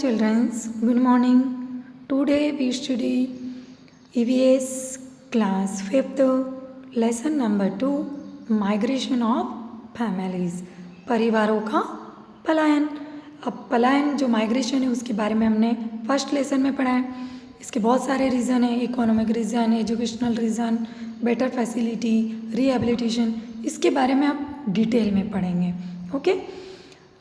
childrens, good morning. Today we study EVS class 5th lesson number 2 migration of families परिवारों का पलायन। अब पलायन जो माइग्रेशन है उसके बारे में हमने फर्स्ट लेसन में पढ़ा है। इसके बहुत सारे रीज़न हैं, economic reason, educational reason, better facility, rehabilitation, इसके बारे में आप डिटेल में पढ़ेंगे। Okay,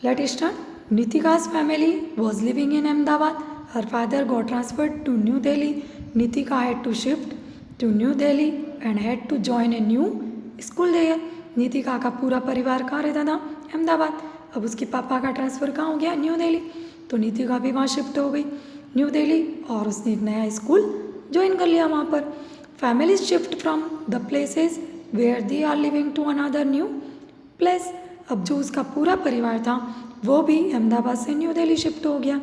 let start. Nitika's family was living in Ahmedabad. Her father got transferred to New Delhi. Nitika had to shift to New Delhi and had to join a new school there. Nitika का पूरा परिवार कहाँ रहता था? अहमदाबाद। अब उसके पापा का ट्रांसफ़र कहाँ हो गया? न्यू दिल्ली। तो नितिका भी वहाँ शिफ्ट हो गई न्यू दिल्ली और उसने एक नया स्कूल ज्वाइन कर लिया वहाँ पर। Family shift from the places where they are living to another new place. अब जो उसका पूरा परिवार था वो भी अहमदाबाद से न्यू दिल्ली शिफ्ट हो गया।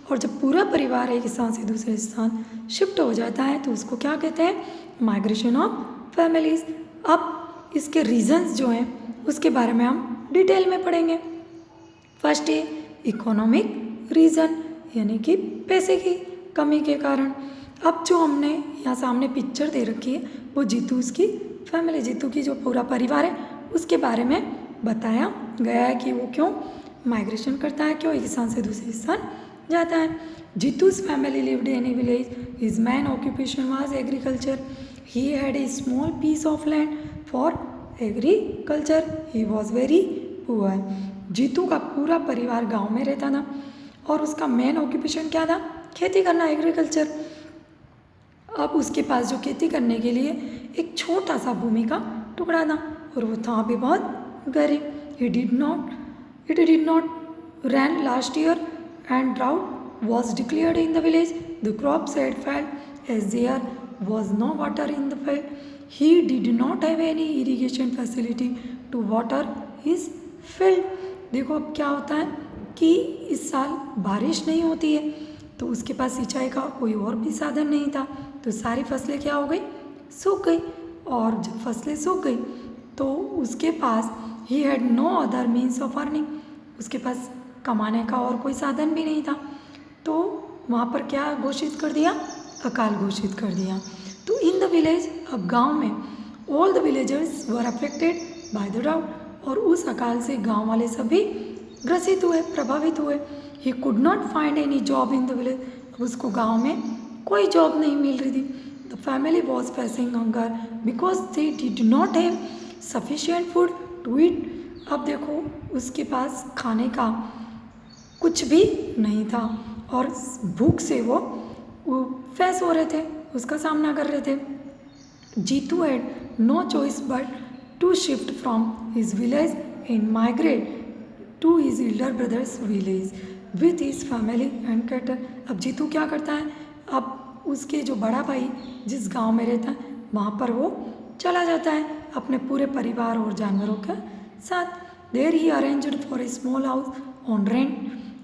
और जब पूरा परिवार एक स्थान से दूसरे स्थान शिफ्ट हो जाता है तो उसको क्या कहते हैं? Migration of families. अब इसके रीजंस जो हैं उसके बारे में हम डिटेल में पढ़ेंगे। फर्स्ट है इकोनॉमिक रीज़न, यानी कि पैसे की कमी के कारण। अब जो हमने यहाँ सामने पिक्चर दे रखी है वो जीतू की फैमिली, जीतू की जो पूरा परिवार है उसके बारे में बताया गया है कि वो क्यों माइग्रेशन करता है, क्यों एक स्थान से दूसरे स्थान जाता है। जीतू's family lived in a village. His main occupation was agriculture. He had a small piece of land for agriculture. He was very poor. Jitu का पूरा परिवार गांव में रहता था और उसका मेन ऑक्यूपेशन क्या था? खेती करना, एग्रीकल्चर। अब उसके पास जो खेती करने के लिए एक छोटा सा भूमि का टुकड़ा था और वो था भी बहुत गरीब। It did not rain last year and drought was declared in the village. The crops had failed as there was no water in the field. He did not have any irrigation facility to water his field. देखो अब क्या होता है कि इस साल बारिश नहीं होती है तो उसके पास सिंचाई का कोई और भी साधन नहीं था, तो सारी फसलें क्या हो गई? सूख गई। और जब फसलें सूख गई तो उसके पास ही had no other means of earning, उसके पास कमाने का और कोई साधन भी नहीं था। तो वहाँ पर क्या घोषित कर दिया? अकाल घोषित कर दिया। तो इन द विलेज, अब गांव में, all the villagers were affected by the drought, और उस अकाल से गांव वाले सभी ग्रसित हुए, प्रभावित हुए। He could not find any job in the village, अब उसको गाँव में कोई जॉब नहीं मिल रही थी। The family was facing hunger because they did not have sufficient food to eat. अब देखो उसके पास खाने का कुछ भी नहीं था और भूख से वो फेस हो रहे थे, उसका सामना कर रहे थे। Jeetu had no choice but to shift from his village and migrate to his elder brothers village with his family and cattle. अब जीतू क्या करता है? अब उसके जो बड़ा भाई जिस गांव में रहता है वहाँ पर वो चला जाता है अपने पूरे परिवार और जानवरों के साथ। There he arranged for a small house on rent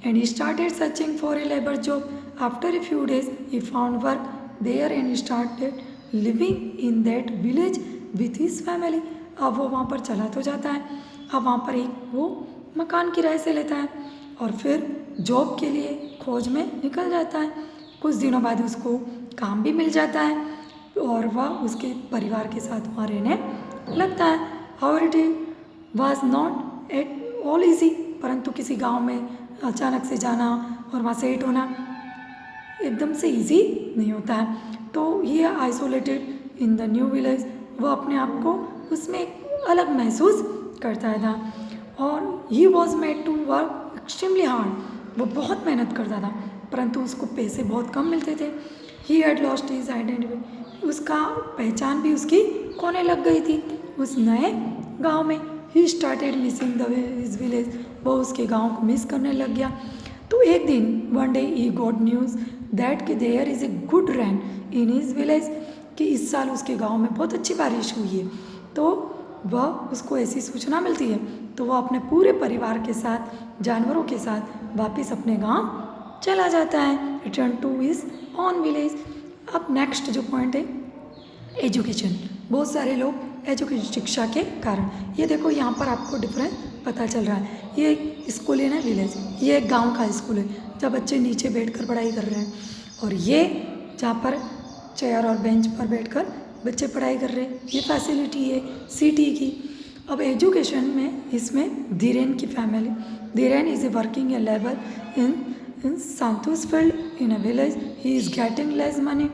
and he started searching for a labor job. After a few days he found work there and started living in that village with his family. अब वो वहाँ पर चला तो जाता है, अब वहाँ पर एक वो मकान किराए से लेता है और फिर जॉब के लिए खोज में निकल जाता है। कुछ दिनों बाद उसको काम भी मिल जाता है और वह उसके परिवार के साथ वहाँ रहने लगता है। However, it was not at all easy, परंतु किसी गांव में अचानक से जाना और वहाँ सेट होना एकदम से इजी नहीं होता है। तो ये isolated in the new village, वो अपने आप को उसमें एक अलग महसूस करता था। और he was made to work extremely hard, वो बहुत मेहनत करता था परंतु उसको पैसे बहुत कम मिलते थे। He had lost his identity, उसका पहचान भी उसकी खोने लग गई थी उस नए गाँव में। He started missing the his village, वो उसके गाँव को मिस करने लग गया। तो एक दिन one day he got news that कि there is a good rain in his village, कि इस साल उसके गांव में बहुत अच्छी बारिश हुई है। तो वह उसको ऐसी सूचना मिलती है तो वह अपने पूरे परिवार के साथ, जानवरों के साथ वापस अपने गांव चला जाता है, return to his own village. अब नेक्स्ट जो पॉइंट है एजुकेशन। बहुत सारे लोग एजुकेशन, शिक्षा के कारण, ये देखो यहाँ पर आपको डिफरेंस पता चल रहा है। ये एक स्कूल है ना विलेज, ये एक गांव का स्कूल है जहाँ बच्चे नीचे बैठकर पढ़ाई कर रहे हैं, और ये जहाँ पर चेयर और बेंच पर बैठकर बच्चे पढ़ाई कर रहे हैं, ये फैसिलिटी है सिटी की। अब एजुकेशन में इसमें धीरेन की family, Dhiren is a working a labour in Santos field in a village, he is getting less money.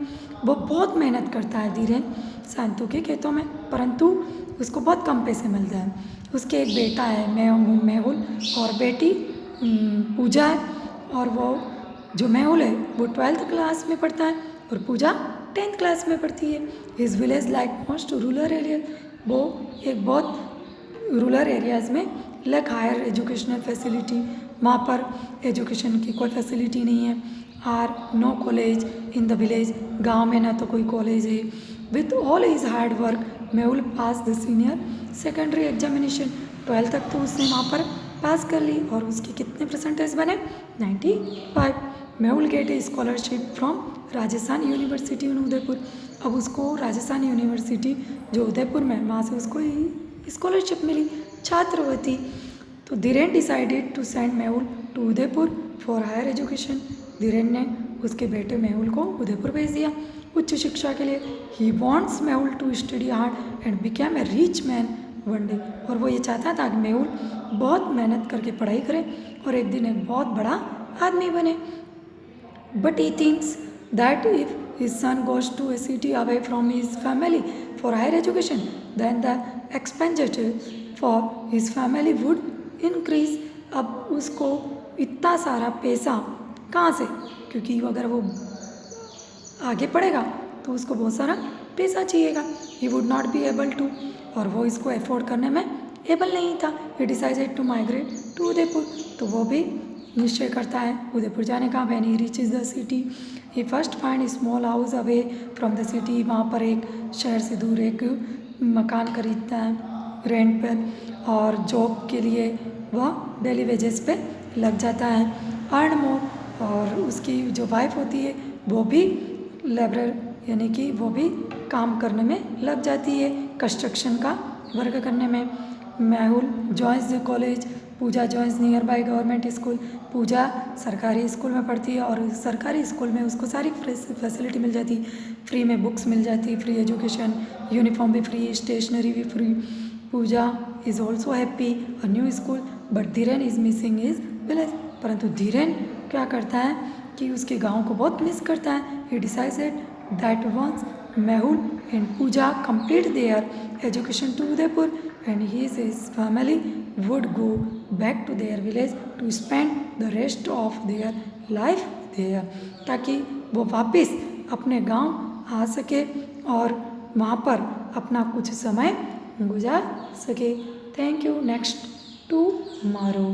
वो बहुत मेहनत करता है धीरेन सांतू के खेतों में, परंतु उसको बहुत कम पैसे मिलते हैं। उसके एक बेटा है मेहुल और बेटी पूजा है, और वो जो मेहुल है वो 12th क्लास में पढ़ता है और पूजा 10th क्लास में पढ़ती है। His village like most rural area, वो एक बहुत रूरल एरियाज़ में लाइक हायर एजुकेशनल फैसिलिटी, वहाँ पर एजुकेशन की कोई फैसिलिटी नहीं है। Are no college in the village, गांव में ना तो कोई कॉलेज है। With all his hard work Mehul pass the senior secondary examination, 12th तक तो उसने वहाँ पर पास कर ली, और उसके कितने परसेंटेज बने? 95। Mehul get a scholarship from Rajasthan university in Udaipur. अब उसको राजस्थान यूनिवर्सिटी जो उदयपुर में, वहाँ से उसको स्कॉलरशिप मिली, छात्रवृत्ति। तो Dhiren decided to send Mehul to Udaipur for higher education. Dhiren ने उसके बेटे मेहुल को उदयपुर भेज दिया उच्च शिक्षा के लिए। He wants Mehul to study hard and became a rich man one day, और वो ये चाहता था कि मेहुल बहुत मेहनत करके पढ़ाई करे और एक दिन एक बहुत बड़ा आदमी बने। But he thinks that if his son goes to a city away from his family for higher education, then the expenditure for his family would increase। अब उसको इतना सारा पैसा कहाँ से, क्योंकि अगर वो आगे पढ़ेगा तो उसको बहुत सारा पैसा चाहिएगा। He would not be able to, और वो इसको अफोर्ड करने में एबल नहीं था। He decided to migrate to Udaipur, तो वो भी निश्चय करता है उदयपुर जाने का। When he reaches the city he first find small house away from the city, वहाँ पर एक शहर से दूर एक मकान खरीदता है रेंट पर, और जॉब के लिए वह डेली वेजेस पे लग जाता है। अर्न मोर, और उसकी जो वाइफ होती है वो भी लेबरर यानी कि वो भी काम करने में लग जाती है, कंस्ट्रक्शन का वर्क करने में। Mehul joins the college, Pooja joins near by government school. Pooja सरकारी स्कूल में पढ़ती है, और सरकारी स्कूल में उसको सारी फैसिलिटी मिल जाती, फ्री में बुक्स मिल जाती, फ्री एजुकेशन, यूनिफॉर्म भी फ्री, स्टेशनरी भी free. Pooja is also happy a new school, but Dhiren is missing his village. परंतु धीरेन क्या करता है कि उसके गाँव को बहुत मिस करता है। He decided that once Mehul and Pooja complete their education to Udaipur and his family would go back to their village to spend the rest of their life there, ताकि वो वापस अपने गांव आ सके और वहाँ पर अपना कुछ समय गुजार सके। Thank you. Next tomorrow.